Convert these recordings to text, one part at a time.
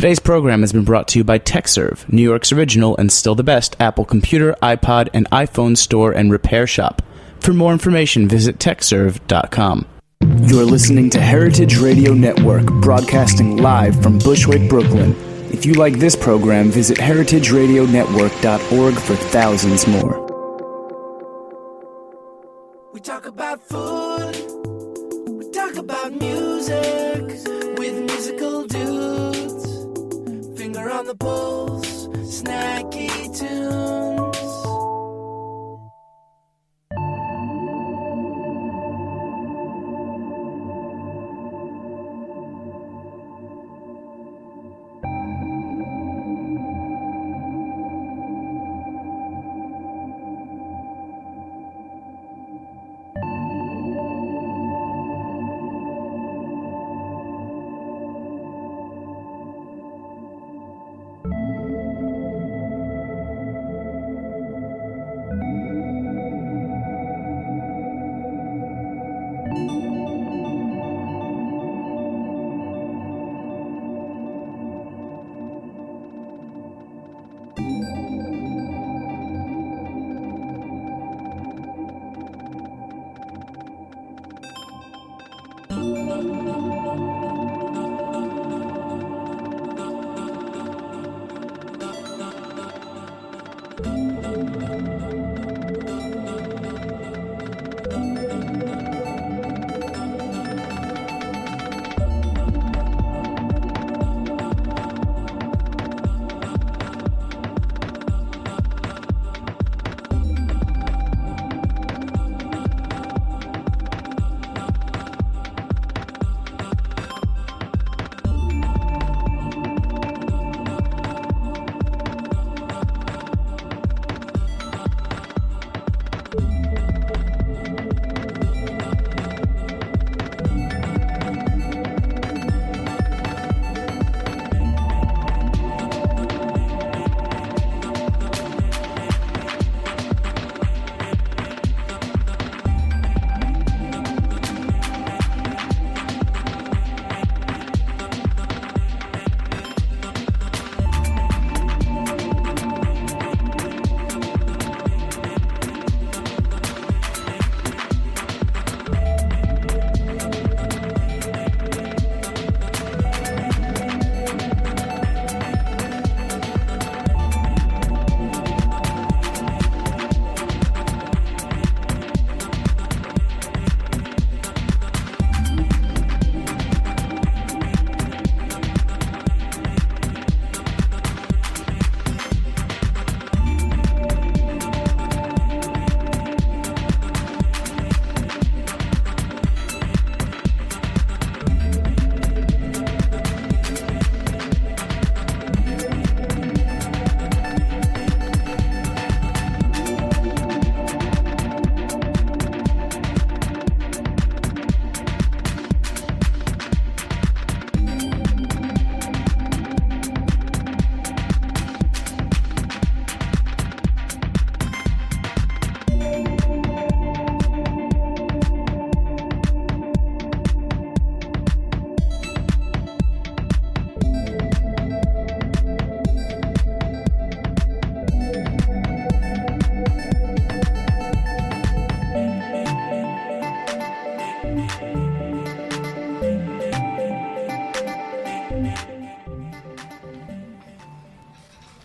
Today's program has been brought to you by TechServe, New York's original and still the best Apple computer, iPod, and iPhone store and repair shop. For more information, visit techserve.com. You're listening to Heritage Radio Network, broadcasting live from Bushwick, Brooklyn. If you like this program, visit heritageradionetwork.org for thousands more. We talk about food, we talk about music, with musical dudes. Finger on the pulse, Snacky Tunes.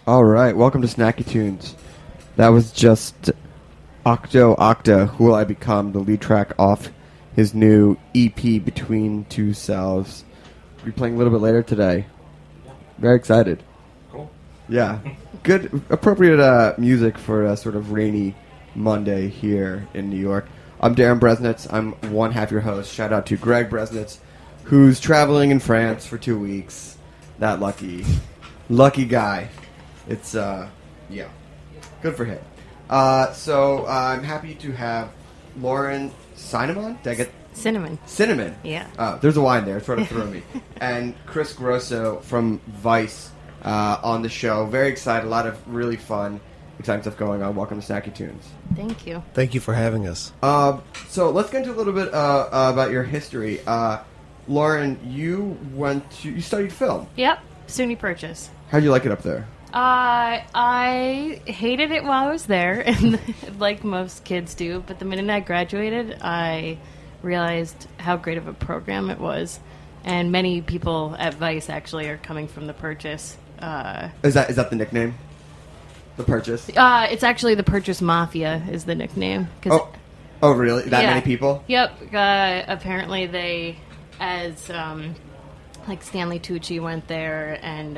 Alright, welcome to Snacky Tunes. That was just Octa, Who Will I Become, the lead track off his new EP, Between Two Selves. We'll be playing a little bit later today. Very excited. Cool. Yeah. Good, appropriate music for a sort of rainy Monday here in New York. I'm Darren Bresnitz. I'm one half your host. Shout out to Greg Bresnitz, who's traveling in France for 2 weeks. That lucky guy. It's, yeah, good for him. So I'm happy to have Lauren Cynamon. Did I get Cynamon? Yeah. There's a Y in there. It's sort of throwing me. And Chris Rosso from Vice on the show. Very excited. A lot of really fun, exciting stuff going on. Welcome to Snacky Tunes. Thank you. Thank you for having us. So let's get into a little bit about your history. Lauren, you studied film. Yep. SUNY Purchase. How'd you like it up there? I hated it while I was there, and like most kids do. But the minute I graduated, I realized how great of a program it was. And many people at Vice actually are coming from the Purchase. Is that the nickname? The Purchase? It's actually the Purchase Mafia is the nickname. Oh, really? That many people? Yep. Apparently they, as like Stanley Tucci went there, and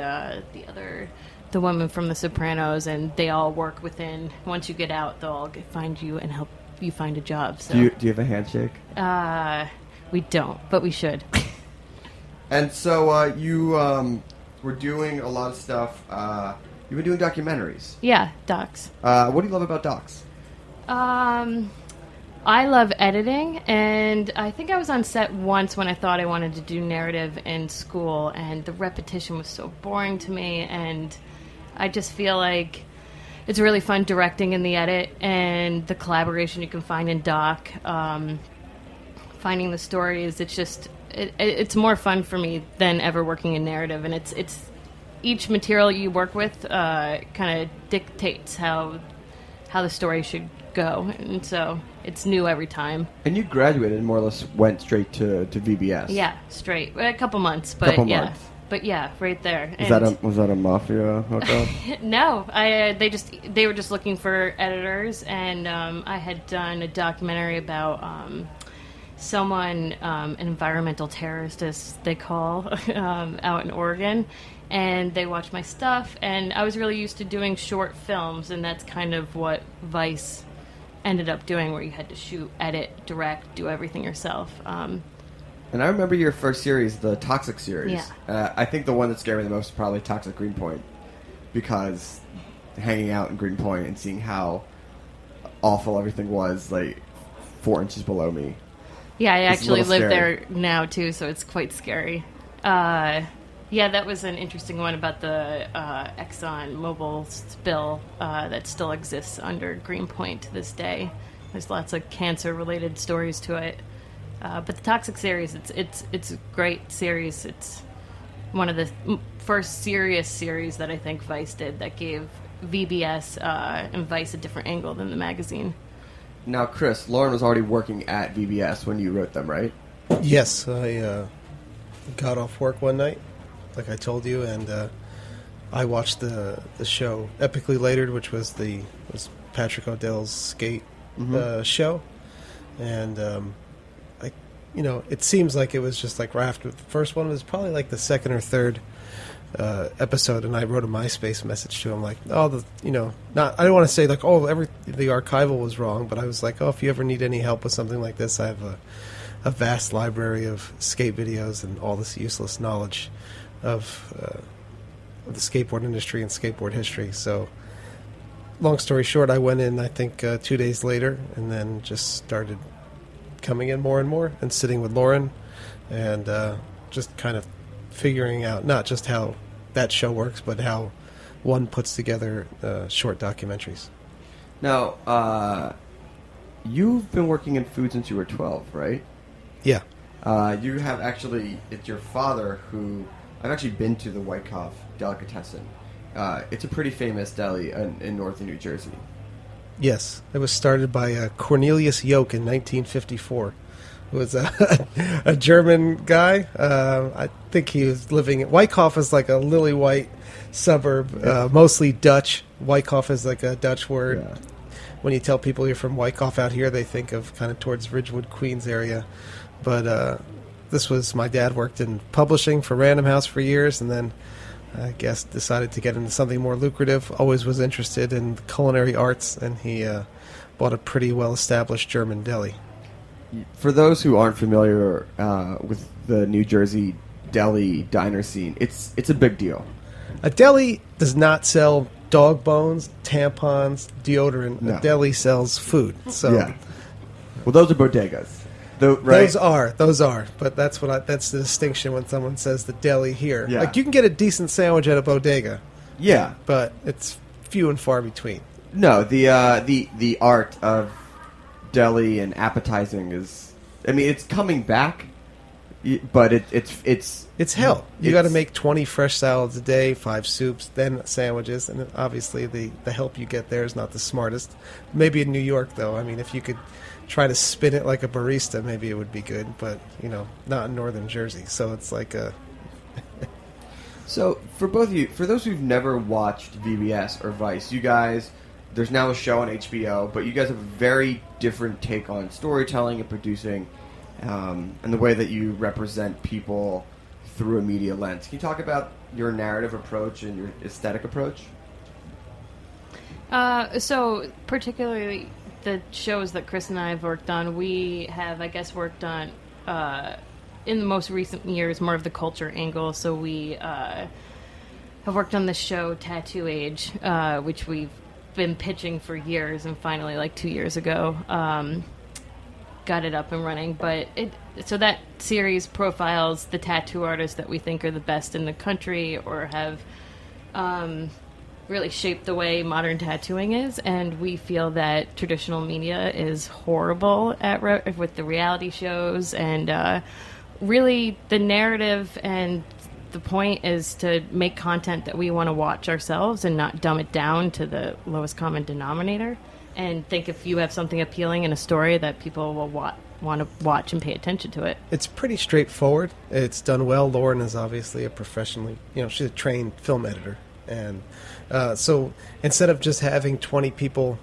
the woman from The Sopranos, and they all work within. Once you get out, they'll all find you and help you find a job. So. Do you have a handshake? We don't, but we should. And so you were doing a lot of stuff. You've been doing documentaries. Yeah, docs. What do you love about docs? I love editing, and I think I was on set once when I thought I wanted to do narrative in school, and the repetition was so boring to me, and I just feel like it's really fun directing in the edit, and the collaboration you can find in doc, finding the stories. It's just it's more fun for me than ever working in narrative, and it's each material you work with kind of dictates how the story should go, and so it's new every time. And you graduated and more or less went straight to VBS. Yeah, straight. A couple months, but months. But yeah, right there. Was that a mafia hookup? No, they were just looking for editors, and I had done a documentary about someone, an environmental terrorist, as they call, out in Oregon. And they watched my stuff, and I was really used to doing short films, and that's kind of what Vice ended up doing, where you had to shoot, edit, direct, do everything yourself. And I remember your first series, the Toxic series. Yeah. I think the one that scared me the most is probably Toxic Greenpoint, because hanging out in Greenpoint and seeing how awful everything was, like 4 inches below me. Yeah, I actually live scary. there now, too, so it's quite scary. Yeah, that was an interesting one about the Exxon Mobil spill that still exists under Greenpoint to this day. There's lots of cancer-related stories to it. But the Toxic series, it's a great series. It's one of the first serious series that I think Vice did that gave VBS and Vice a different angle than the magazine. Now, Chris, Lauren was already working at VBS when you wrote them, right? Yes, I got off work one night, like I told you, and I watched the show Epically Latered, which was Patrick O'Dell's skate show, and it seems like it was just like right after the first one. It was probably like the second or third episode, and I wrote a MySpace message to him like, I don't want to say like, the archival was wrong, but I was like, if you ever need any help with something like this, I have a vast library of skate videos and all this useless knowledge of the skateboard industry and skateboard history. So, long story short, I went in, I think, 2 days later, and then just started coming in more and more and sitting with Lauren and just kind of figuring out not just how that show works, but how one puts together short documentaries. Now, you've been working in food since you were 12, right? Yeah. You have actually, it's your father who, I've actually been to the Wyckoff Delicatessen. It's a pretty famous deli in northern New Jersey. Yes. It was started by Cornelius Yoke in 1954. It was a German guy. I think he was living at Wyckoff is like a lily white suburb, mostly Dutch. Wyckoff is like a Dutch word. Yeah. When you tell people you're from Wyckoff out here, they think of kind of towards Ridgewood, Queens area. But this was, my dad worked in publishing for Random House for years, and then I guess decided to get into something more lucrative. Always was interested in culinary arts, and he bought a pretty well-established German deli. For those who aren't familiar with the New Jersey deli diner scene, it's a big deal. A deli does not sell dog bones, tampons, deodorant. No. A deli sells food. So, yeah. Well, those are bodegas. Right? Those are. But that's that's the distinction when someone says the deli here. Yeah. Like, you can get a decent sandwich at a bodega. Yeah. But it's few and far between. No, the art of deli and appetizing is, I mean, it's coming back. But it's hell. You got to make 20 fresh salads a day, 5 soups, then sandwiches, and then obviously the help you get there is not the smartest. Maybe in New York, though. I mean, if you could try to spin it like a barista, maybe it would be good, but, not in northern Jersey. So it's like a... So, for both of you, for those who've never watched VBS or Vice, you guys, there's now a show on HBO, but you guys have a very different take on storytelling and producing, and the way that you represent people through a media lens. Can you talk about your narrative approach and your aesthetic approach? So, particularly the shows that Chris and I have worked on, we have, I guess, worked on... in the most recent years, more of the culture angle. So we have worked on the show Tattoo Age, which we've been pitching for years, and finally, like 2 years ago, got it up and running. But so that series profiles the tattoo artists that we think are the best in the country or have really shaped the way modern tattooing is. And we feel that traditional media is horrible at with the reality shows and really, the narrative and the point is to make content that we want to watch ourselves and not dumb it down to the lowest common denominator. And think if you have something appealing in a story that people will want to watch and pay attention to it. It's pretty straightforward. It's done well. Lauren is obviously a professionally, she's a trained film editor. And so instead of just having 20 people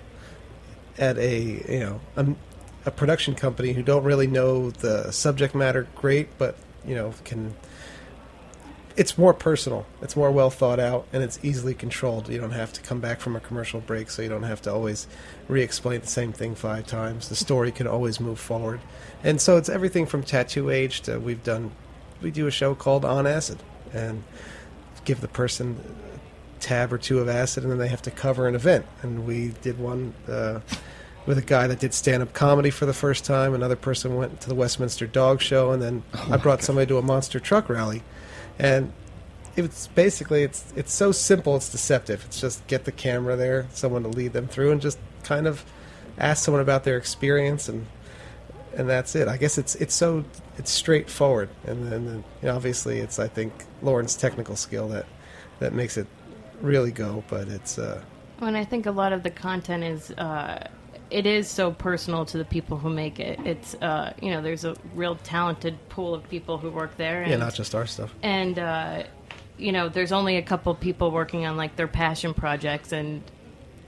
at a production company who don't really know the subject matter great, but it's more personal, it's more well thought out, and it's easily controlled. You don't have to come back from a commercial break, so you don't have to always re-explain the same thing 5 times. The story can always move forward. And so it's everything from Tattoo Age to we do a show called On Acid, and give the person a tab or 2 of acid, and then they have to cover an event. And we did one with a guy that did stand-up comedy for the first time. Another person went to the Westminster Dog Show, and then I brought somebody to a monster truck rally. And it's basically, it's so simple, it's deceptive. It's just get the camera there, someone to lead them through, and just kind of ask someone about their experience, and that's it. I guess it's straightforward. And then obviously it's, I think, Lauren's technical skill that makes it really go, but it's... When I think a lot of the content is... it is so personal to the people who make it. It's, there's a real talented pool of people who work there. And, not just our stuff. And, there's only a couple people working on, like, their passion projects. And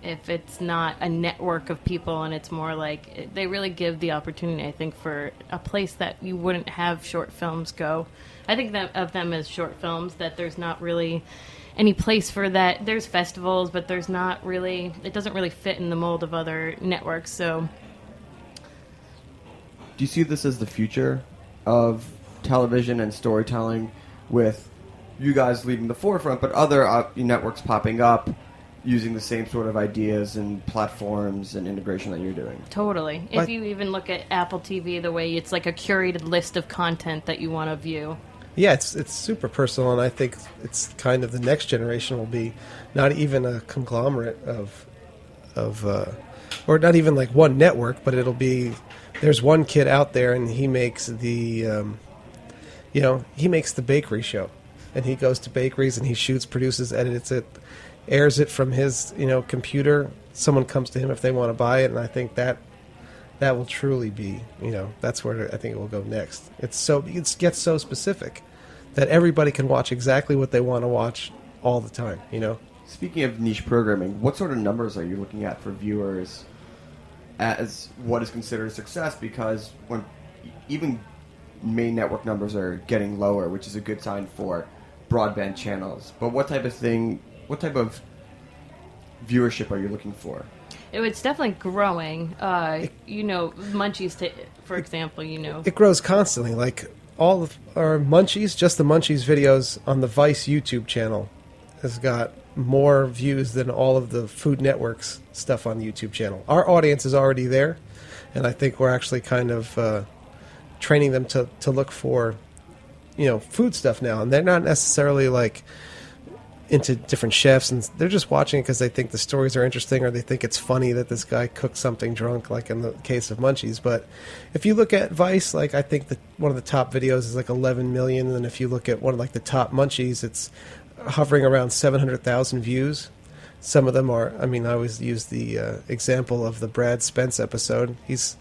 if it's not a network of people and it's more like, they really give the opportunity, I think, for a place that you wouldn't have short films go. I think of them as short films, that there's not really... any place for that. There's festivals, but there's not really... it doesn't really fit in the mold of other networks, so... Do you see this as the future of television and storytelling, with you guys leading the forefront, but other networks popping up, using the same sort of ideas and platforms and integration that you're doing? Totally. If you even look at Apple TV, the way it's like a curated list of content that you want to view... Yeah, it's super personal, and I think it's kind of the next generation will be not even a conglomerate of or not even like one network, but it'll be, there's one kid out there and he makes the he makes the bakery show, and he goes to bakeries and he shoots, produces, edits it, airs it from his computer. Someone comes to him if they want to buy it, and I think that will truly be, that's where I think it will go next. It gets so specific that everybody can watch exactly what they want to watch all the time, Speaking of niche programming, what sort of numbers are you looking at for viewers as what is considered a success? Because when even main network numbers are getting lower, which is a good sign for broadband channels. But what type of viewership are you looking for? It's definitely growing. Munchies, for example, It grows constantly. Like, all of our Munchies, just the Munchies videos on the Vice YouTube channel has got more views than all of the Food Network's stuff on the YouTube channel. Our audience is already there, and I think we're actually kind of training them to look for, food stuff now. And they're not necessarily like into different chefs, and they're just watching it because they think the stories are interesting, or they think it's funny that this guy cooked something drunk, like in the case of Munchies. But if you look at Vice, like, I think that one of the top videos is like 11 million, and if you look at one of like the top Munchies, it's hovering around 700,000 views. Some of them are, I mean, I always use the example of the Brad Spence episode. He's,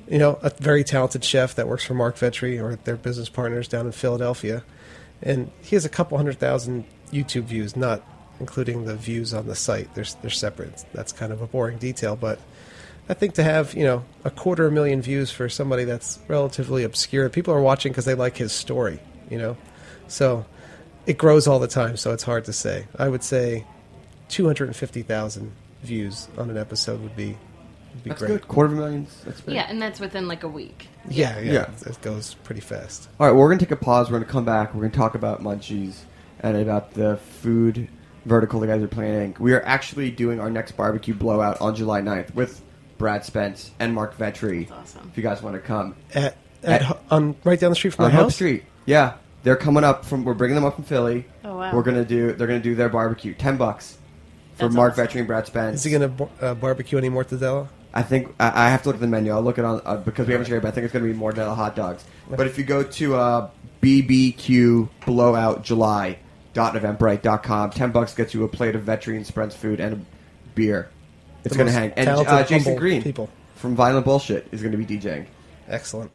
you know, a very talented chef that works for Mark Vetri, or their business partners down in Philadelphia, and he has a couple 100,000 YouTube views, not including the views on the site. They're separate. That's kind of a boring detail, but I think to have, you know, 250,000 views for somebody that's relatively obscure, people are watching because they like his story, you know. So it grows all the time, so it's hard to say. I would say 250,000 views on an episode would be That's great. good. 250,000. That's great. Yeah, and that's within like a week. Yeah. Yeah. It goes pretty fast. All right, well, we're going to take a pause. We're going to come back. We're going to talk about Munchies and about the food vertical the guys are planning. We are actually doing our next barbecue blowout on July 9th with Brad Spence and Mark Vetri. That's awesome. If you guys want to come. On right down the street from On my Hope house? Street. Yeah. They're coming up from, we're bringing them up from Philly. Oh, wow. They're going to do their barbecue. $10 for That's Mark awesome. Vetri and Brad Spence. Is he going to barbecue any mortadella? I think I have to look at the menu. I'll look it on because we haven't shared, but I think it's going to be more than hot dogs. But if you go to bbqblowoutjuly.eventbrite.com, $10 gets you a plate of Vetri and Spence food and a beer. It's going to hang. And talented, Jason humble Green people. from Violent Bullshit is going to be DJing. Excellent.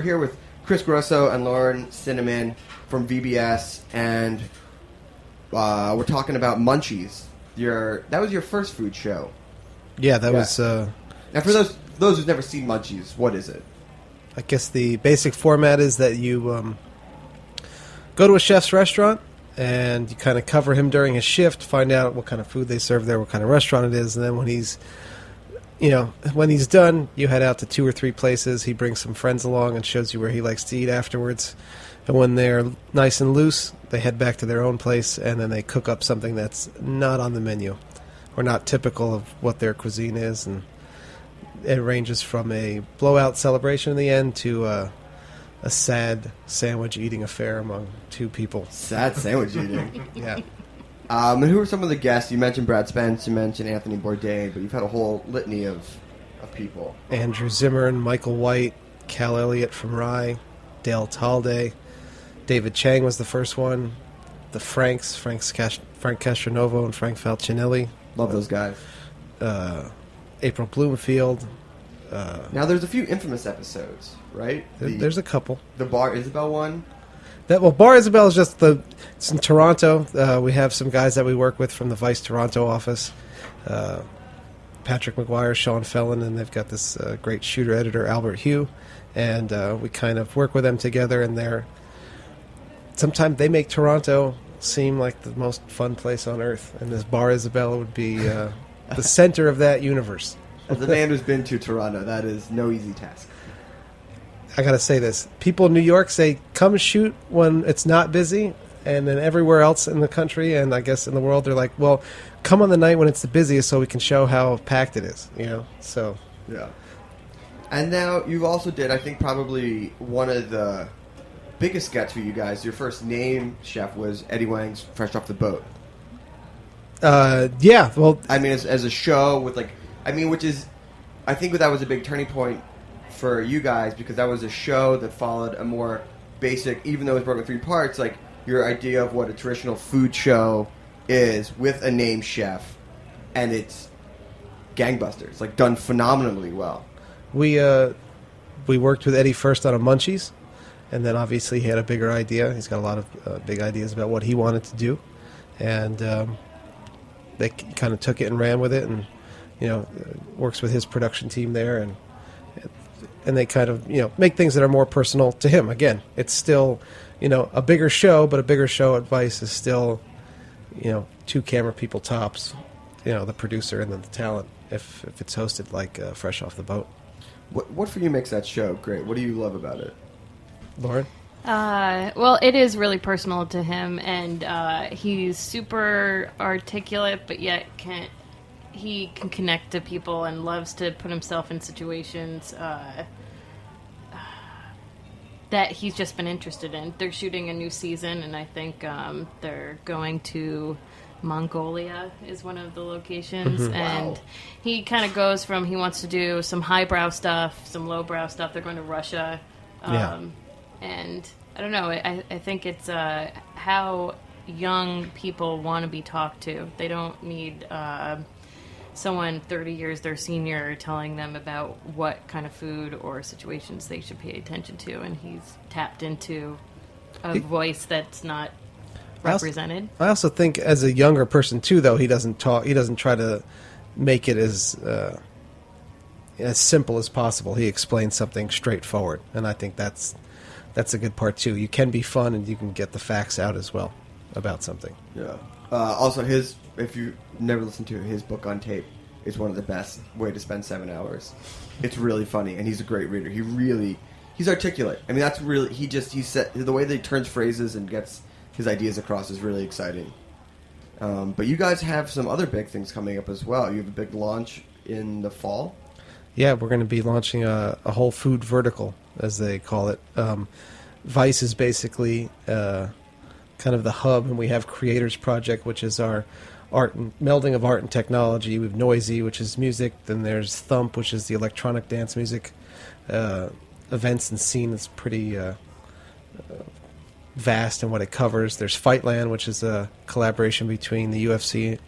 here with Chris Rosso and Lauren Cynamon from VBS, and we're talking about Munchies. That was your first food show. Yeah, that was... Now, for those who've never seen Munchies, what is it? I guess the basic format is that you go to a chef's restaurant, and you kind of cover him during his shift, find out what kind of food they serve there, what kind of restaurant it is, and then when he's done, you head out to 2 or 3 places. He brings some friends along and shows you where he likes to eat afterwards. And when they're nice and loose, they head back to their own place, and then they cook up something that's not on the menu or not typical of what their cuisine is. And it ranges from a blowout celebration in the end to a sad sandwich eating affair among 2 people. Sad sandwich eating. Yeah. And who are some of the guests? You mentioned Brad Spence, you mentioned Anthony Bourdain, but you've had a whole litany of people. Andrew Zimmern, Michael White, Cal Elliott from Rye, Dale Talday, David Chang was the first one, the Frank Castronovo and Frank Falcinelli. Love those guys. April Bloomfield. Now, there's a few infamous episodes, right? There's a couple. The Bar Isabel one? Bar Isabel is just it's in Toronto. We have some guys that we work with from the Vice Toronto office. Patrick McGuire, Sean Fellon, and they've got this great shooter editor, Albert Hugh. And we kind of work with them together, and sometimes they make Toronto seem like the most fun place on earth. And this Bar Isabel would be the center of that universe. As a man who's been to Toronto, that is no easy task. I gotta say this. People in New York say, come shoot when it's not busy, and then everywhere else in the country, and I guess in the world, they're like, well, come on the night when it's the busiest so we can show how packed it is, so... Yeah. And now, you also did, I think, probably one of the biggest gets for you guys. Your first name chef was Eddie Wang's Fresh Off the Boat. Yeah, well... I mean, as a show with, which is... I think that was a big turning point for you guys, because that was a show that followed a more basic, even though it was broken 3 parts, like your idea of what a traditional food show is with a named chef, and it's gangbusters, done phenomenally well. We worked with Eddie first on a Munchies, and then obviously he had a bigger idea. He's got a lot of big ideas about what he wanted to do, and they kind of took it and ran with it, and works with his production team there, and they kind of, make things that are more personal to him. Again, it's still, a bigger show, but a bigger show at Vice is still, 2 camera people tops, the producer and then the talent, if it's hosted like Fresh Off the Boat. What for you makes that show great? What do you love about it? Lauren? Well, it is really personal to him, and he's super articulate, but yet he can connect to people and loves to put himself in situations that he's just been interested in. They're shooting a new season, and I think they're going to Mongolia is one of the locations. Mm-hmm. And Wow. he kind of goes from, he wants to do some highbrow stuff, some lowbrow stuff. They're going to Russia. And I don't know, I think it's how young people want to be talked to. They don't need... someone 30 years their senior telling them about what kind of food or situations they should pay attention to, and he's tapped into a voice that's not represented. I also think as a younger person too, though, he doesn't try to make it as simple as possible. He explains something straightforward, and I think that's a good part too. You can be fun, and you can get the facts out as well about something. Yeah. Also, if you never listened to his book on tape, is one of the best way to spend 7 hours. It's really funny, and he's a great reader. He's articulate. I mean, that's really he said the way that he turns phrases and gets his ideas across is really exciting. But you guys have some other big things coming up as well. You have a big launch in the fall. Yeah, we're going to be launching a whole food vertical, as they call it. Vice is basically kind of the hub, and we have Creators Project, which is our melding of art and technology. We have Noisy, which is music. Then there's Thump, which is the electronic dance music. Events and scene is pretty vast in what it covers. There's Fightland, which is a collaboration between the UFC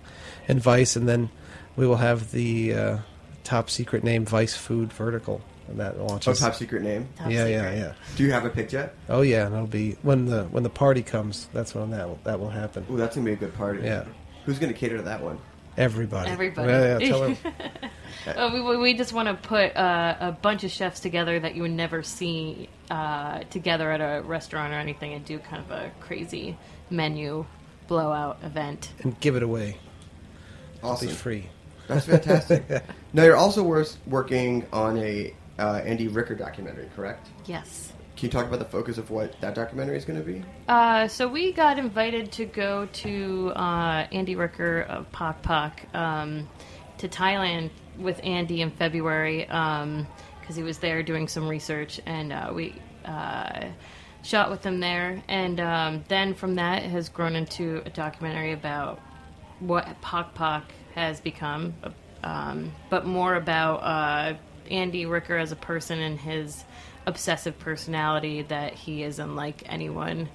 and Vice. And then we will have the top secret name Vice Food Vertical, and that Oh, launches. top secret name. Top yeah, secret. yeah. Do you have it picked yet? Oh yeah, and it'll be when the party comes. That's when that will happen. Ooh, that's gonna be a good party. Yeah. Who's gonna cater to that one? Everybody. Everybody. Yeah, tell them. We just want to put a bunch of chefs together that you would never see together at a restaurant or anything, and do kind of a crazy menu blowout event. And give it away. Awesome. It'll be free. That's fantastic. Now you're also working on a Andy Ricker documentary, correct? Yes. Can you talk about the focus of what that documentary is going to be? So we got invited to go to Andy Ricker of Pak Pak to Thailand with Andy in February because he was there doing some research, and we shot with him there. And then from that it has grown into a documentary about what Pak Pak has become, but more about Andy Ricker as a person and his obsessive personality, that he is unlike anyone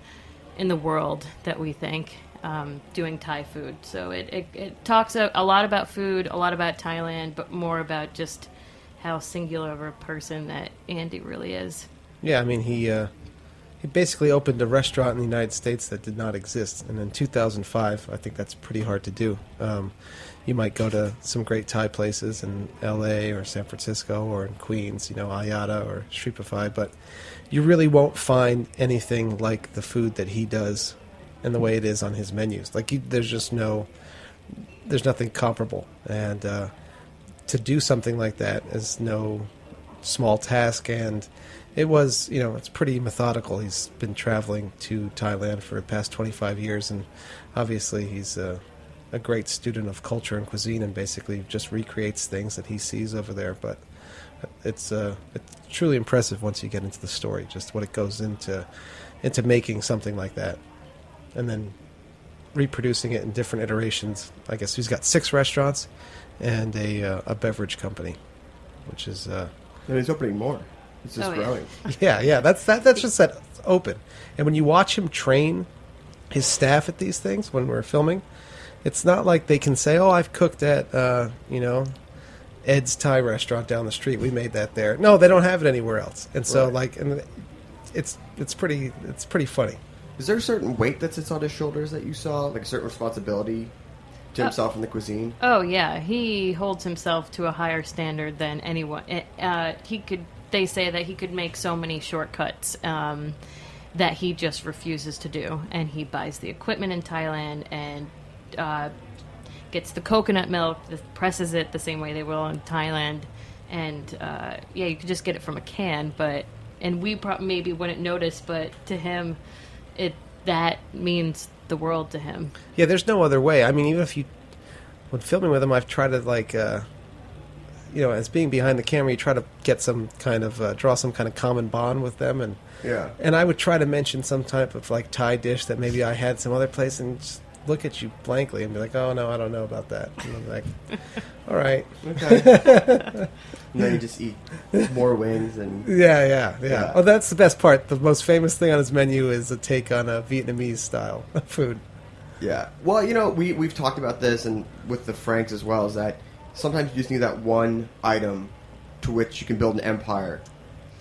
in the world that we think, doing Thai food. So it talks a lot about food, a lot about Thailand, but more about just how singular of a person that Andy really is. Yeah, I mean he basically opened a restaurant in the United States that did not exist, and in 2005, I think that's pretty hard to do. You might go to some great Thai places in L.A. or San Francisco or in Queens, Ayata or Shripafai, but you really won't find anything like the food that he does and the way it is on his menus. There's nothing comparable, and to do something like that is no small task, and it was, it's pretty methodical. He's been traveling to Thailand for the past 25 years, and obviously he's a great student of culture and cuisine, and basically just recreates things that he sees over there. But it's truly impressive once you get into the story, just what it goes into making something like that, and then reproducing it in different iterations. I guess he's got 6 restaurants and a beverage company, which is And he's opening more. It's just growing. yeah. That's just that open. And when you watch him train his staff at these things when we're filming, it's not like they can say, "Oh, I've cooked at Ed's Thai restaurant down the street. We made that there." No, they don't have it anywhere else. And so and it's pretty funny. Is there a certain weight that sits on his shoulders that you saw, like a certain responsibility to himself in the cuisine? Oh yeah, he holds himself to a higher standard than anyone. They say that he could make so many shortcuts that he just refuses to do, and he buys the equipment in Thailand and gets the coconut milk, presses it the same way they will in Thailand, and you could just get it from a can, and we maybe wouldn't notice, but to him, that means the world to him. Yeah, there's no other way. I mean, even when filming with him, I've tried to as being behind the camera, you try to get some kind of draw some kind of common bond with them, and I would try to mention some type of Thai dish that maybe I had some other place, and just look at you blankly and be like, "Oh no, I don't know about that." And I'm like, "All right, okay." And then you just eat more wings and yeah. Oh, that's the best part. The most famous thing on his menu is a take on a Vietnamese style food. Yeah. Well, we've talked about this, and with the Franks as well, is that sometimes you just need that one item to which you can build an empire.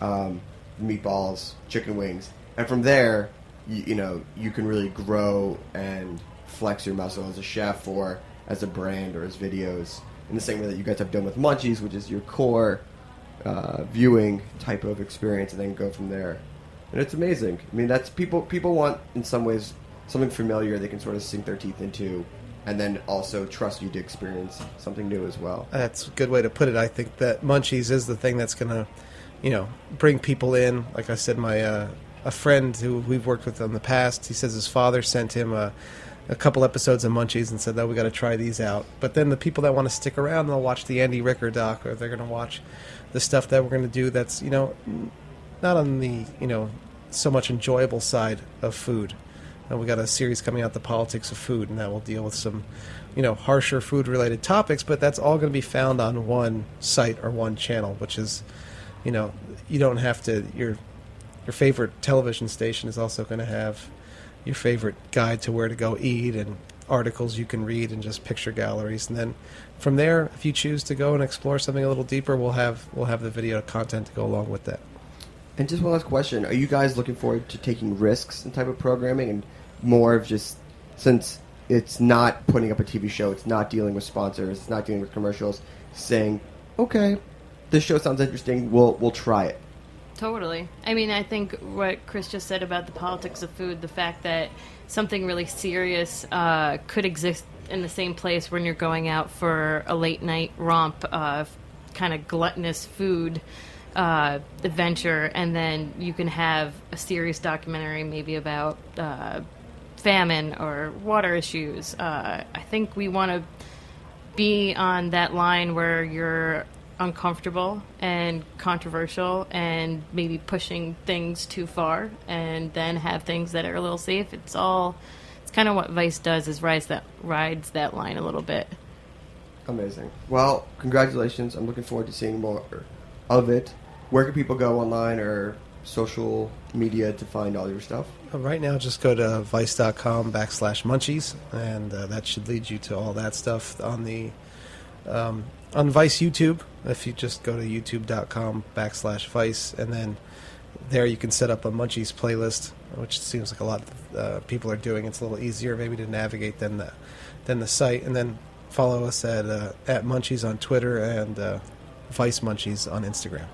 Meatballs, chicken wings, and from there, you can really grow and flex your muscle as a chef or as a brand or as videos, in the same way that you guys have done with Munchies, which is your core viewing type of experience, and then go from there. And it's amazing. I mean, that's people want, in some ways, something familiar they can sort of sink their teeth into, and then also trust you to experience something new as well. That's a good way to put it. I think that Munchies is the thing that's going to, bring people in. Like I said, a friend who we've worked with in the past, he says his father sent him a couple episodes of Munchies and said, "Oh, we got to try these out." But then the people that want to stick around, they'll watch the Andy Ricker doc, or they're going to watch the stuff that we're going to do that's, not on the, so much enjoyable side of food. We got a series coming out, The Politics of Food, and that will deal with some, harsher food-related topics, but that's all going to be found on one site or one channel, which is, you don't have to, your favorite television station is also going to have your favorite guide to where to go eat and articles you can read and just picture galleries. And then from there, if you choose to go and explore something a little deeper, we'll have the video content to go along with that. And just one last question. Are you guys looking forward to taking risks in type of programming and more of just, since it's not putting up a TV show, it's not dealing with sponsors, it's not dealing with commercials, saying, okay, this show sounds interesting, we'll try it? Totally. I mean, I think what Chris just said about the politics of food, the fact that something really serious could exist in the same place when you're going out for a late night romp of kind of gluttonous food adventure, and then you can have a serious documentary maybe about famine or water issues. I think we want to be on that line where you're uncomfortable and controversial and maybe pushing things too far, and then have things that are a little safe. It's kind of what Vice does, is rides that line a little bit. Amazing. Well, congratulations. I'm looking forward to seeing more of it. Where can people go online or social media to find all your stuff? Right now, just go to vice.com/munchies, and that should lead you to all that stuff on the on Vice YouTube. If you just go to youtube.com/Vice, and then there you can set up a Munchies playlist, which seems like a lot of people are doing. It's a little easier maybe to navigate than the site. And then follow us at Munchies on Twitter and Vice Munchies on Instagram.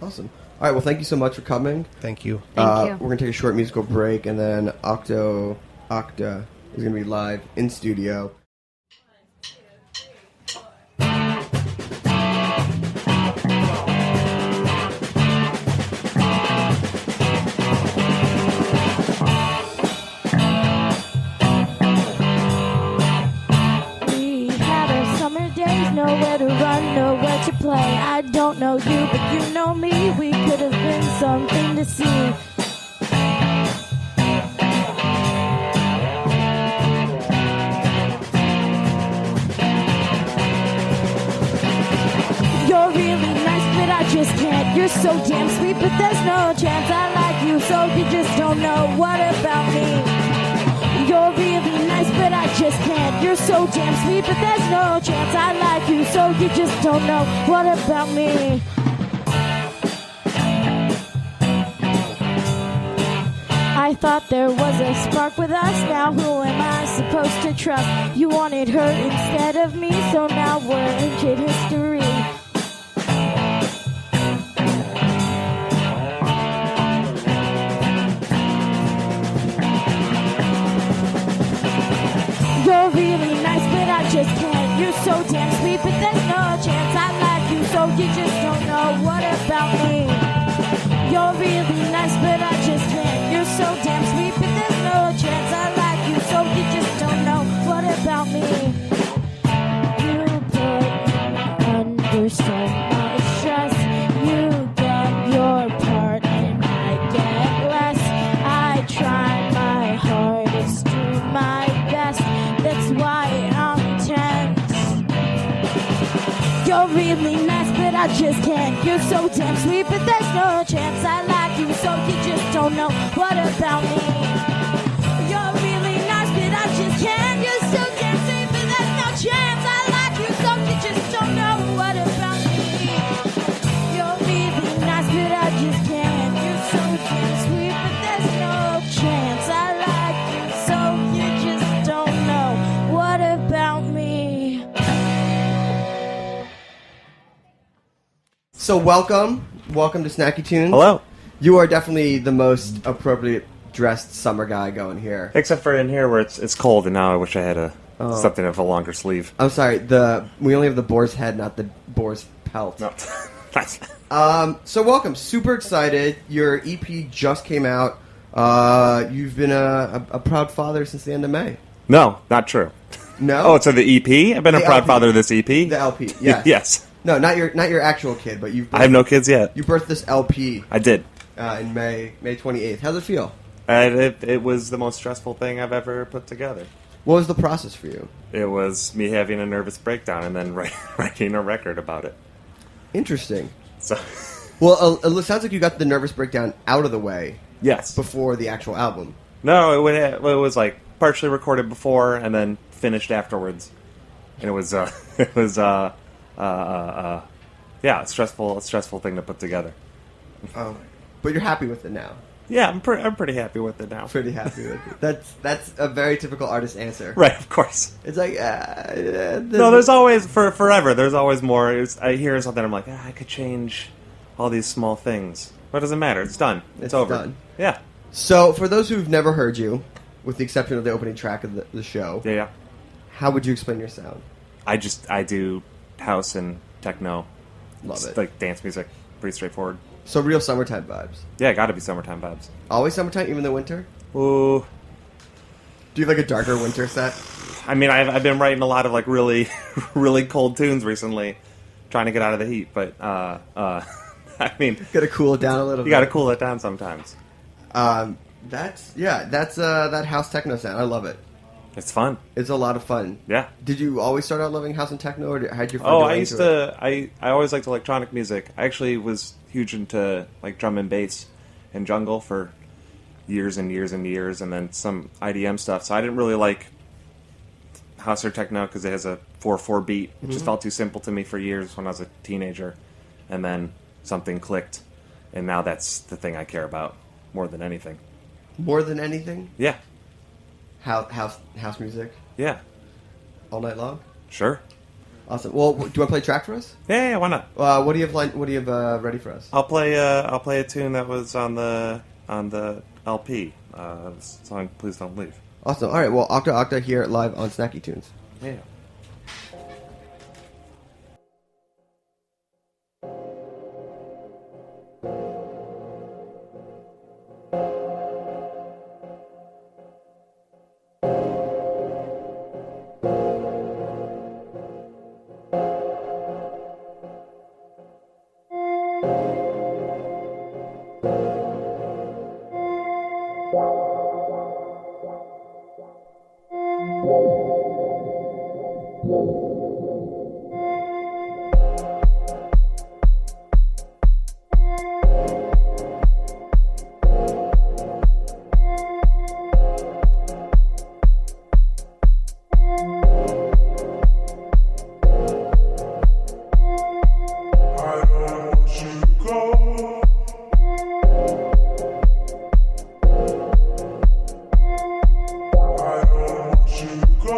Awesome. All right, well, thank you so much for coming. Thank you. Thank you. We're going to take a short musical break, and then Octa is going to be live in studio. Nowhere to run, nowhere to play. I don't know you, but you know me. We could have been something to see. You're really nice, but I just can't. You're so damn sweet, but there's no chance I like you, so you just don't know what about me. You're really nice, but I just can't. You're so damn sweet, but there's no chance I like you, so you just don't know what about me. I thought there was a spark with us. Now who am I supposed to trust? You wanted her instead of me, so now we're ancient history. You're really nice, but I just can't. You're so damn sweet, but there's no chance I like you, so you just don't know what about me. You're really nice, but I just can't. You're so damn sweet, but there's no chance I like you, so you just don't know what about me. You put me under so much stress. You get your part and I get less. I try my hardest, do my best. That's why I'm tense. You're really nice, but I just can't. You're so damn sweet, but there's no chance I like you, so you just don't know what about me. You're really nice, but I just can't. You're so damn sweet, but there's no chance I like you, so you just don't know what about me. You're really nice, but I just can't. You're so damn sweet, but there's no chance I like you, so you just don't know what about me. So welcome to Snacky Tunes. Hello. You are definitely the most appropriate dressed summer guy going here. Except for in here where it's cold, and now I wish I had something of a longer sleeve. I'm sorry, we only have the boar's head, not the boar's pelt. No. So welcome, super excited. Your EP just came out. You've been a proud father since the end of May. No, not true. No? Oh, so the EP? I've been a The proud LP. father of this EP? The LP, yes. Yes. No, not your actual kid, but you've. I have no kids yet. You birthed this LP I did. in May 28th. How's it feel? It was the most stressful thing I've ever put together. What was the process for you? It was me having a nervous breakdown and then writing a record about it. Interesting. So, Well, it sounds like you got the nervous breakdown out of the way yes. before the actual album. No, it was like partially recorded before and then finished afterwards, and it was yeah, a stressful thing to put together. Oh, but you're happy with it now. Yeah, I'm pretty happy with it now. Pretty happy with it. That's a very typical artist answer. Right, of course. It's like No, there's always forever. There's always more. I hear something, I'm like, I could change all these small things, but it doesn't matter. It's done. It's over. Done. Yeah. So, for those who've never heard you, with the exception of the opening track of the show, Yeah. how would you explain your sound? I do house and techno. Love It's it. like dance music. Pretty straightforward. So, real summertime vibes. Yeah, gotta be summertime vibes. Always summertime, even in the winter? Ooh. Do you have like a darker winter set? I mean, I've been writing a lot of like really, really cold tunes recently, trying to get out of the heat. But I mean, Gotta cool it down a little bit. you gotta cool it down sometimes. That's that house techno sound. I love it. It's fun. It's a lot of fun. Yeah. Did you always start out loving house and techno, or had you? I always liked electronic music. I actually was huge into like drum and bass and jungle for years and years and years, and then some IDM stuff. So I didn't really like house or techno because it has a 4/4 beat. It just felt too simple to me for years when I was a teenager, and then something clicked, and now that's the thing I care about more than anything. More than anything, Yeah, house music yeah, all night long. sure. Awesome. Well, do you want to play a track for us? Yeah, why not? What do you have ready for us? I'll play a tune that was on the LP. Song "Please Don't Leave." Awesome. All right. Well, Octa here live on Snacky Tunes. Yeah. I don't want you to go.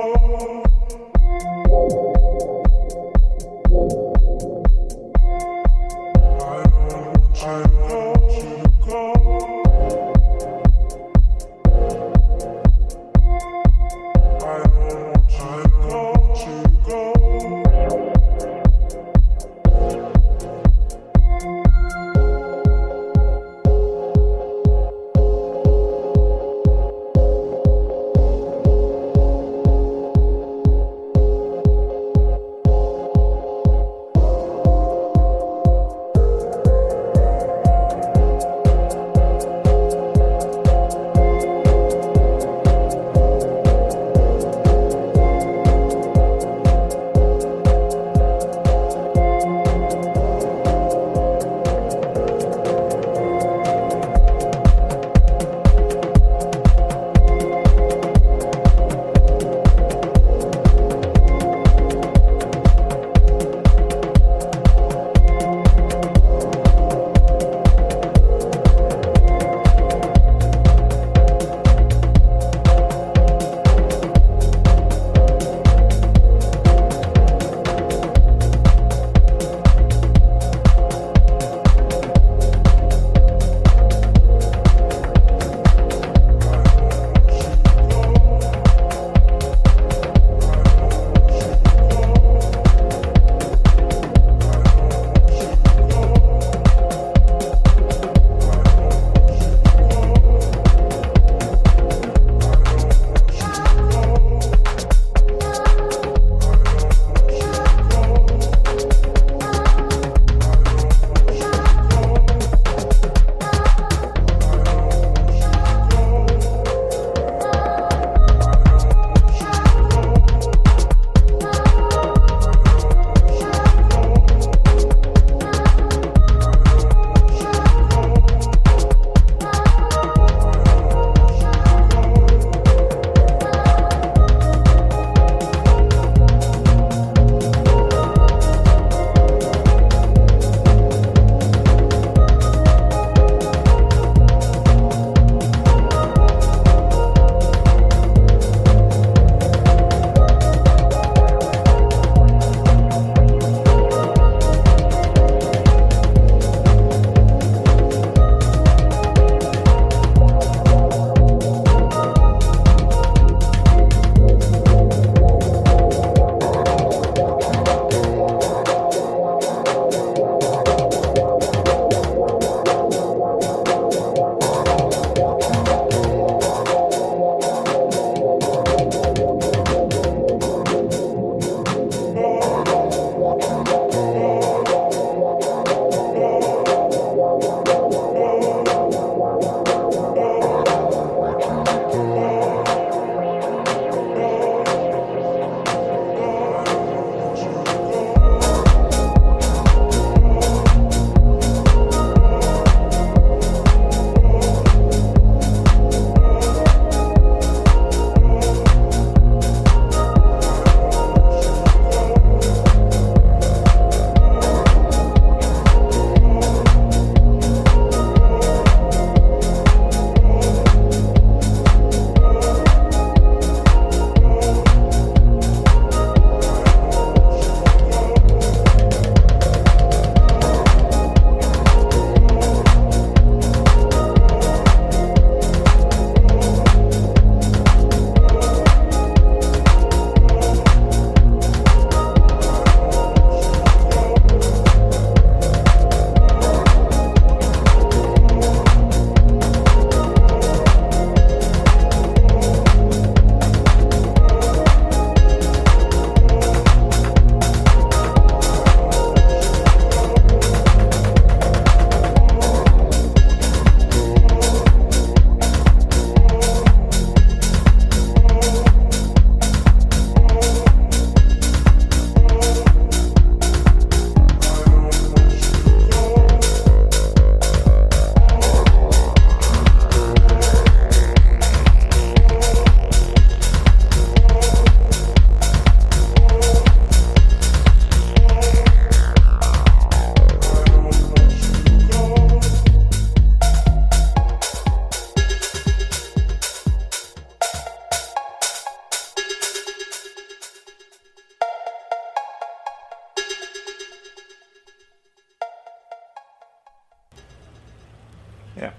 Yeah.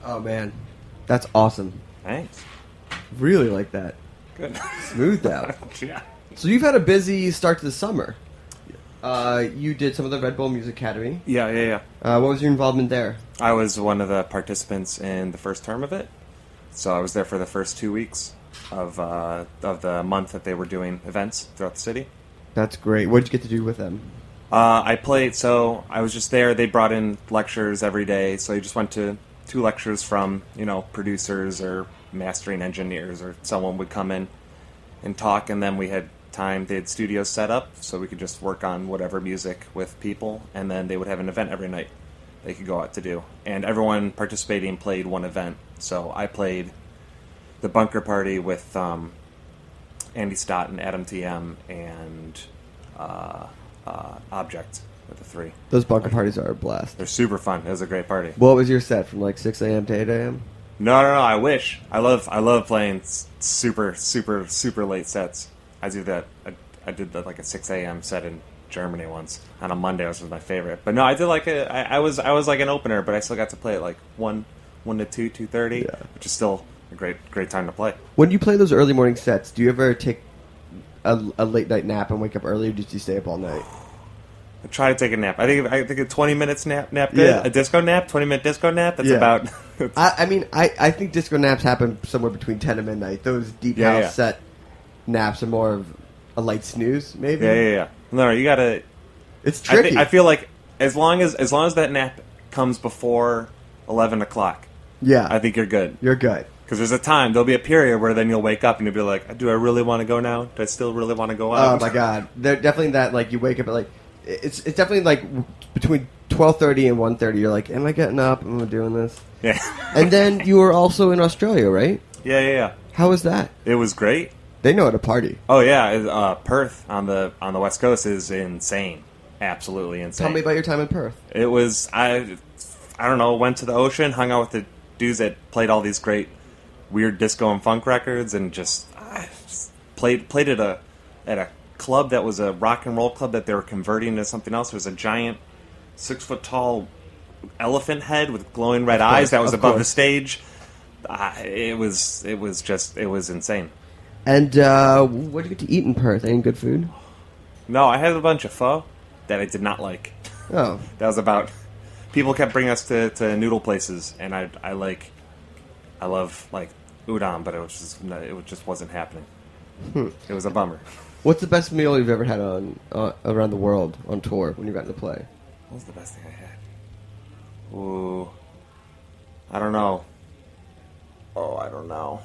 Oh man, that's awesome. Thanks. Really like that. Good. Smoothed out. Yeah. So you've had a busy start to the summer. You did some of the Red Bull Music Academy. Yeah. What was your involvement there? I was one of the participants in the first term of it. So I was there for the first 2 weeks of the month that they were doing events throughout the city. That's great. What did you get to do with them? I played, so I was just there. They brought in lectures every day, so you just went to 2 lectures from, producers or mastering engineers, or someone would come in and talk, and then we had time. They had studios set up, so we could just work on whatever music with people, and then they would have an event every night they could go out to do. And everyone participating played one event. So I played the Bunker Party with Andy Stott and Adam TM and Object with the 3. Those bunker parties are a blast. They're super fun. It was a great party. What was your set from like 6 a.m. to 8 a.m.? No. I wish. I love playing super late sets. I do that. I did like a 6 a.m. set in Germany once on a Monday, which was my favorite. But no, I did like I was like an opener, but I still got to play at like 1 to 2:30, which is still a great time to play. When you play those early morning sets, do you ever take a late night nap and wake up early, or do you stay up all night? I try to take a nap. I think a 20 minutes nap good. Yeah. A disco nap, 20-minute disco nap. That's Yeah. about. I think disco naps happen somewhere between 10 and midnight. Those deep house set naps are more of a light snooze, maybe. Yeah. No, you gotta. It's tricky. I feel like as long as that nap comes before 11 o'clock, yeah, I think you're good. You're good. Because there'll be a period where then you'll wake up and you'll be like, do I really want to go now? Do I still really want to go out? Oh my god, they're definitely that. Like you wake up at like it's definitely like between 12:30 and 1:30. You're like, am I getting up? Am I doing this? Yeah. And then you were also in Australia, right? Yeah. How was that? It was great. They know how to party. Oh yeah, Perth on the West Coast is insane, absolutely insane. Tell me about your time in Perth. It was I don't know. Went to the ocean, hung out with the dudes that played all these great weird disco and funk records, and just played at a club that was a rock and roll club that they were converting into something else. There was a giant 6-foot tall elephant head with glowing red eyes that was above the stage. It was insane. And what did you get to eat in Perth? Any good food? No, I had a bunch of pho that I did not like. Oh, That was about. People kept bringing us to noodle places, and I love like udon, but it just wasn't happening. It was a bummer. what's the best meal you've ever had on around the world on tour when you got to play? What was the best thing I had? Ooh, I don't know. Oh, I don't know.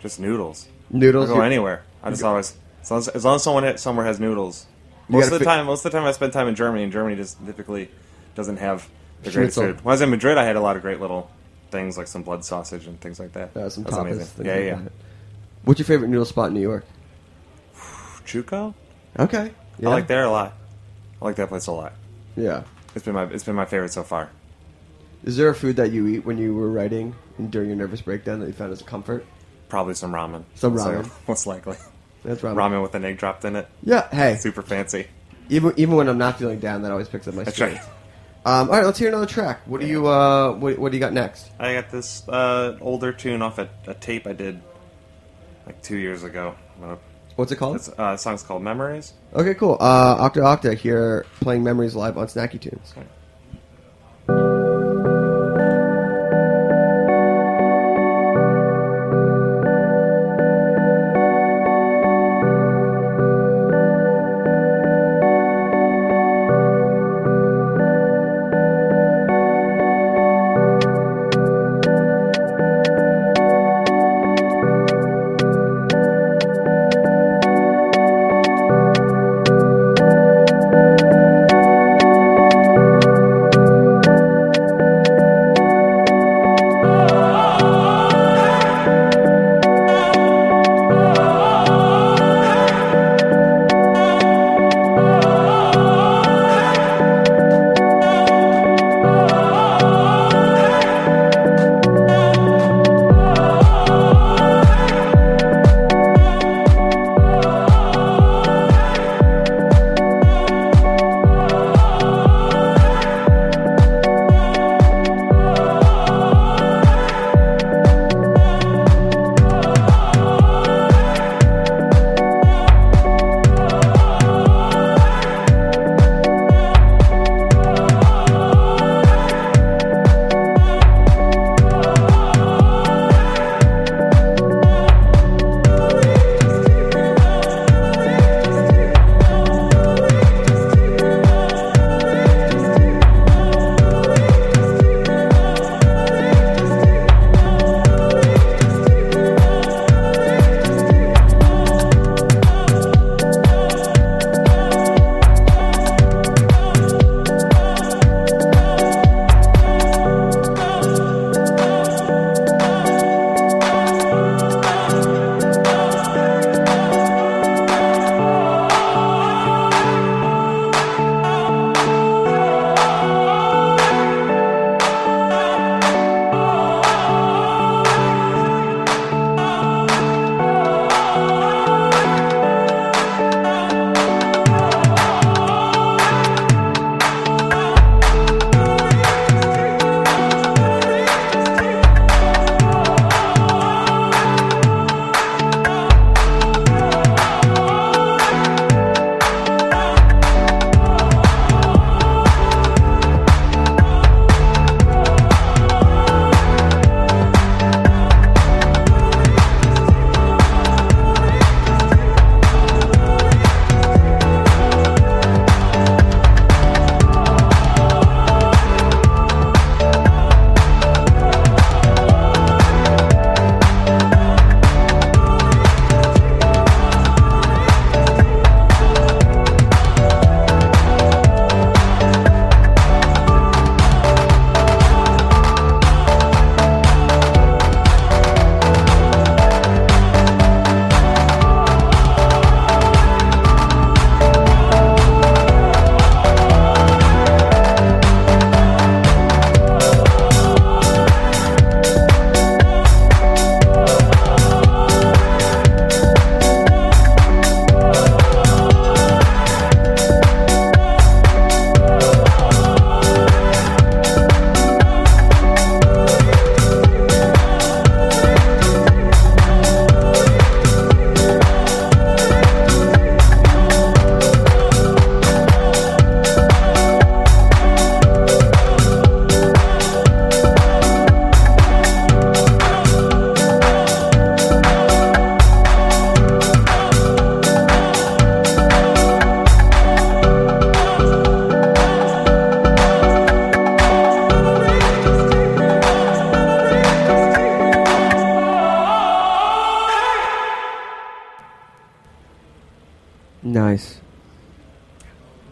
Just noodles. Noodles. I'll go anywhere. I just always as long as someone somewhere has noodles. Most of the time I spend time in Germany, and Germany just typically doesn't have the greatest Schnitzel. food. When I was in Madrid, I had a lot of great little things like some blood sausage and things like that. Some That's tapas. amazing. things Yeah. like that. What's your favorite noodle spot in New York? Chuco? Okay. Yeah. I like there a lot. I like that place a lot. Yeah. It's been my favorite so far. Is there a food that you eat when you were writing and during your nervous breakdown that you found as a comfort? Probably some ramen. Some So, ramen. most likely. That's ramen. Ramen with an egg dropped in it. Yeah. Hey. Super fancy. Even when I'm not feeling down, that always picks up my That's spirits. right. All right, let's hear another track. What do you what do you got next? I got this older tune off a tape I did like 2 years ago. What's it called? The song's called Memories. Okay, cool. Octa here playing Memories live on Snacky Tunes. Okay. Nice.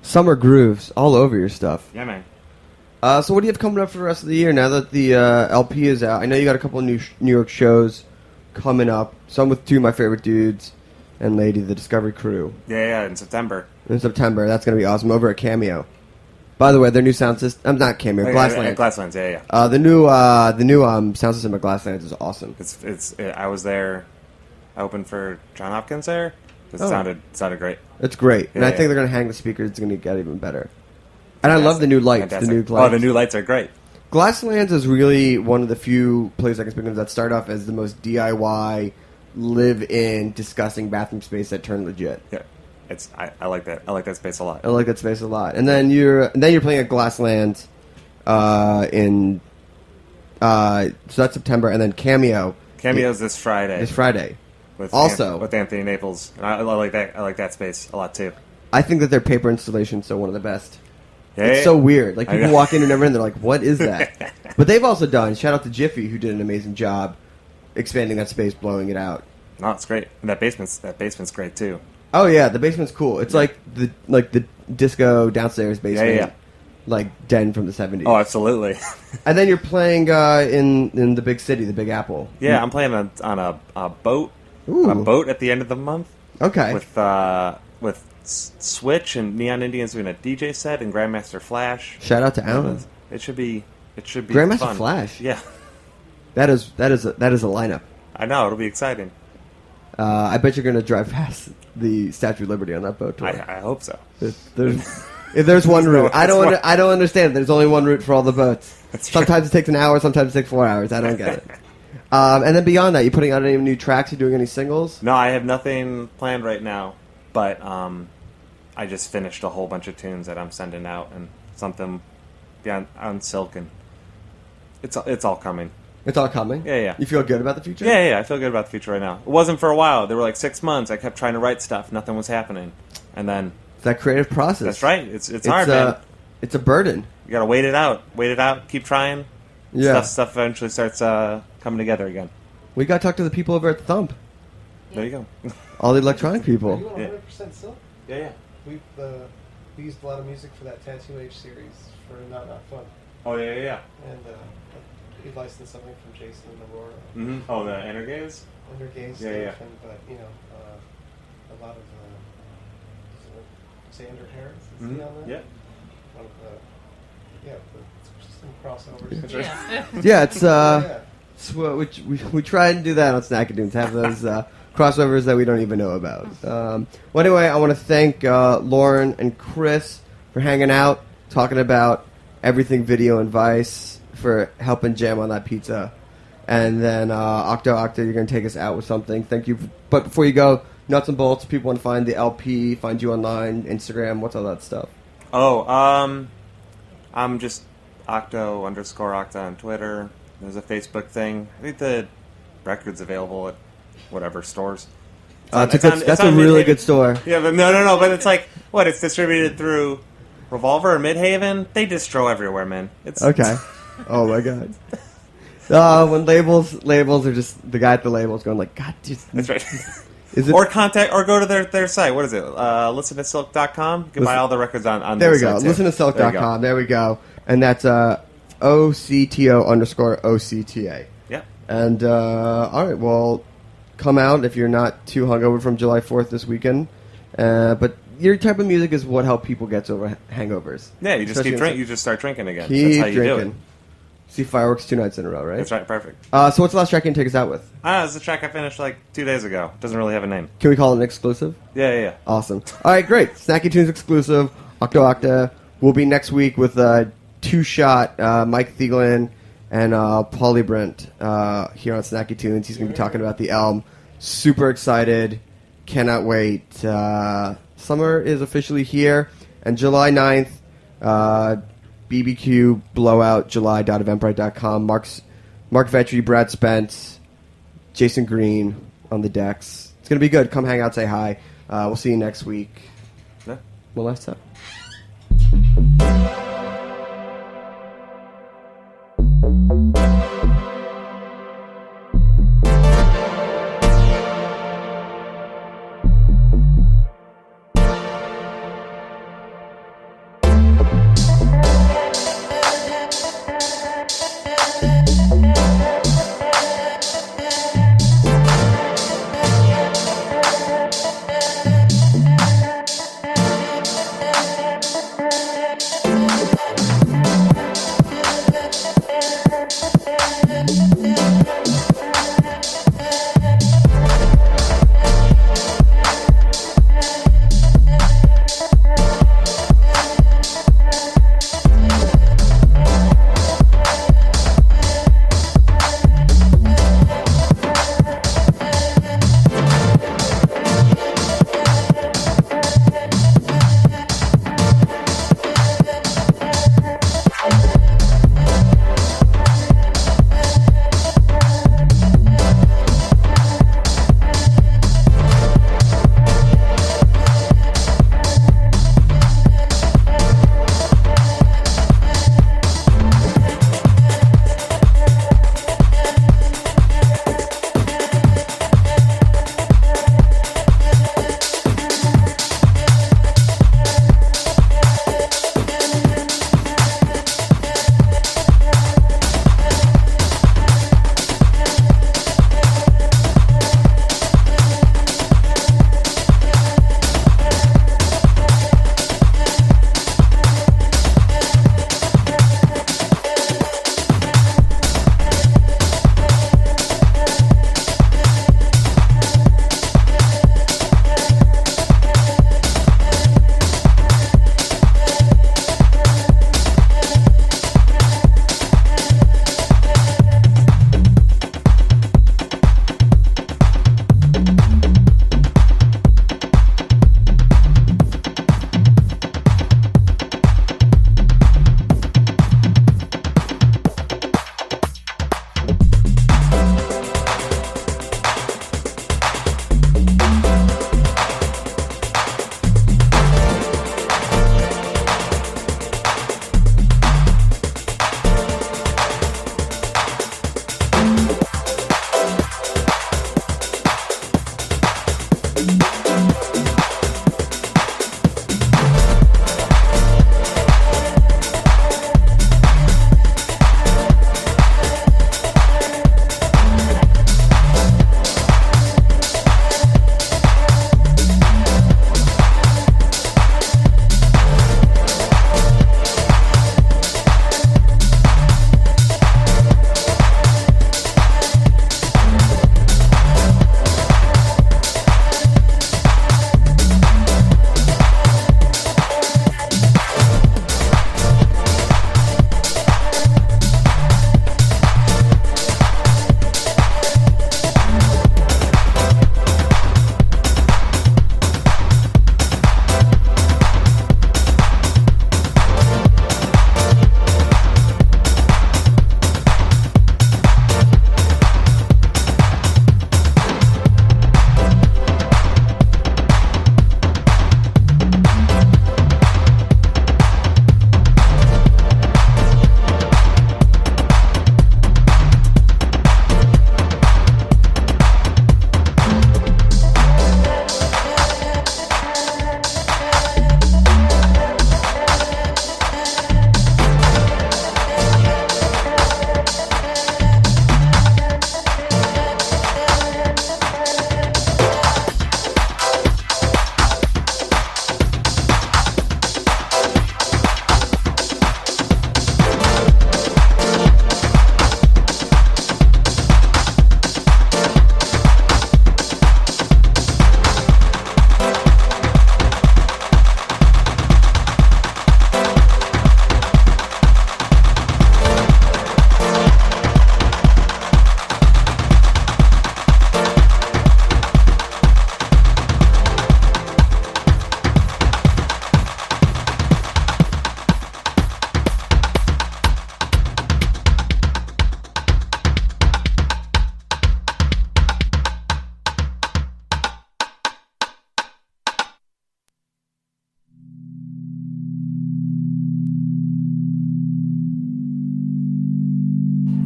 Summer grooves all over your stuff. Yeah, man. So what do you have coming up for the rest of the year now that the LP is out? I know you got a couple of New York shows coming up. Some with two of my favorite dudes and lady, the Discovery Crew. Yeah, in September. In September. That's going to be awesome. Over at Cameo. By the way, their new sound system... not Cameo, Glasslands. Glasslands, yeah. The new sound system at Glasslands is awesome. I was there. I opened for John Hopkins there. It sounded great. It's great. And I think they're going to hang the speakers. It's going to get even better. And I love the new lights. Fantastic. The new lights. Oh, the new lights are great. Glasslands is really one of the few places I can speak of that start off as the most DIY, live-in, disgusting bathroom space that turn legit. Yeah, I like that. I like that space a lot. I like that space a lot. And then you're playing at Glasslands in so that's September, and then Cameo. Cameo's this Friday. This Friday. With with Anthony Naples. And I like that. I like that space a lot too. I think that their paper installation is still one of the best. Yeah, it's so weird. Like, people walk in and they're like, what is that? But they've also done, shout out to Jiffy, who did an amazing job expanding that space, blowing it out. No, it's great. And that basement's great too. Oh yeah, the basement's cool. It's like the disco downstairs basement. Yeah. Like den from the 70s. Oh, absolutely. And then you're playing in the big city, the Big Apple. Yeah, I'm playing on a boat. Ooh. On a boat at the end of the month. Okay. With Switch and Neon Indians doing a DJ set and Grandmaster Flash. Shout out to Alan. It should be Grandmaster fun. Flash. Yeah. That is a lineup. I know, it'll be exciting. I bet you're going to drive past the Statue of Liberty on that boat tour. I hope so. If there's one route, I don't understand. There's only one route for all the boats. Sometimes it takes an hour, sometimes it takes 4 hours. I don't get it. And then beyond that, you putting out any new tracks? You doing any singles? No, I have nothing planned right now. But I just finished a whole bunch of tunes that I'm sending out, and something on Silk, and it's all coming. It's all coming? Yeah. You feel good about the future? Yeah, I feel good about the future right now. It wasn't for a while. There were like 6 months. I kept trying to write stuff. Nothing was happening. And then... It's that creative process. That's right. It's hard, man. It's a burden. You gotta wait it out. Keep trying. Yeah. Stuff eventually starts coming together again. We got to talk to the people over at Thump. There you go. All the electronic people. Are you on 100% Silk? Yeah. We used a lot of music for that Tattoo Age series for Not Fun. Oh, yeah. And we licensed something from Jason and Aurora. Mm-hmm. Oh, the Energaze? Undergaze stuff. Yeah. But, a lot of Xander Harris, is he on that? Yeah. One of some crossovers. Yeah. Yeah, it's we try and do that on Snacky Tunes. Have those crossovers that we don't even know about. Well, anyway, I want to thank Lauren and Chris for hanging out, talking about everything video and Vice, for helping jam on that pizza. And then Octa, you're going to take us out with something. Thank you. But before you go, nuts and bolts, people want to find the LP, find you online, Instagram, what's all that stuff? Oh, I'm just Octo_Octa on Twitter. There's a Facebook thing. I think the record's available at whatever stores. That's a really good store. Yeah, but no. But it's like, what? It's distributed through Revolver or Midhaven. They distro everywhere, man. It's okay. Oh my god. When labels are just the guy at the labels going like, God, just that's right. Is it, or go to their site. What is it? ListenToSilk.com. You can buy all the records on there we their go. site, too. ListenToSilk.com. There we go. And that's OCTO_OCTA. Yeah. And all right, well, come out if you're not too hungover from July 4th this weekend. But your type of music is what helps people get over hangovers. Yeah, you just Especially keep drinking. You just start drinking again. Keep That's how you drinking. do it. See fireworks 2 nights in a row, right? That's right. Perfect. So what's the last track you can take us out with? It's a track I finished like 2 days ago. Doesn't really have a name. Can we call it an exclusive? Yeah. Awesome. All right, great. Snacky Tunes exclusive. Octa. We'll be next week with two-shot Mike Thieglin and Paulie Brent here on Snacky Tunes. He's going to be talking about the Elm. Super excited. Cannot wait. Summer is officially here. And July 9th, BBQ Blowout, July.eventbrite.com. Mark Vetri, Brad Spence, Jason Green on the decks. It's going to be good. Come hang out, say hi. We'll see you next week. Yeah. One last time.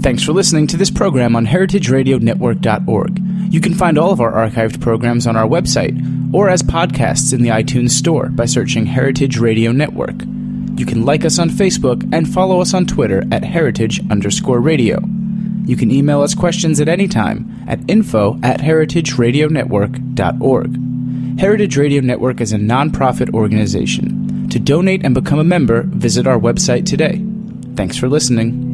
Thanks for listening to this program on heritageradionetwork.org. You can find all of our archived programs on our website or as podcasts in the iTunes Store by searching Heritage Radio Network. You can like us on Facebook and follow us on Twitter at heritage_radio. You can email us questions at any time at info@heritageradionetwork.org. Heritage Radio Network is a non-profit organization. To donate and become a member, visit our website today. Thanks for listening.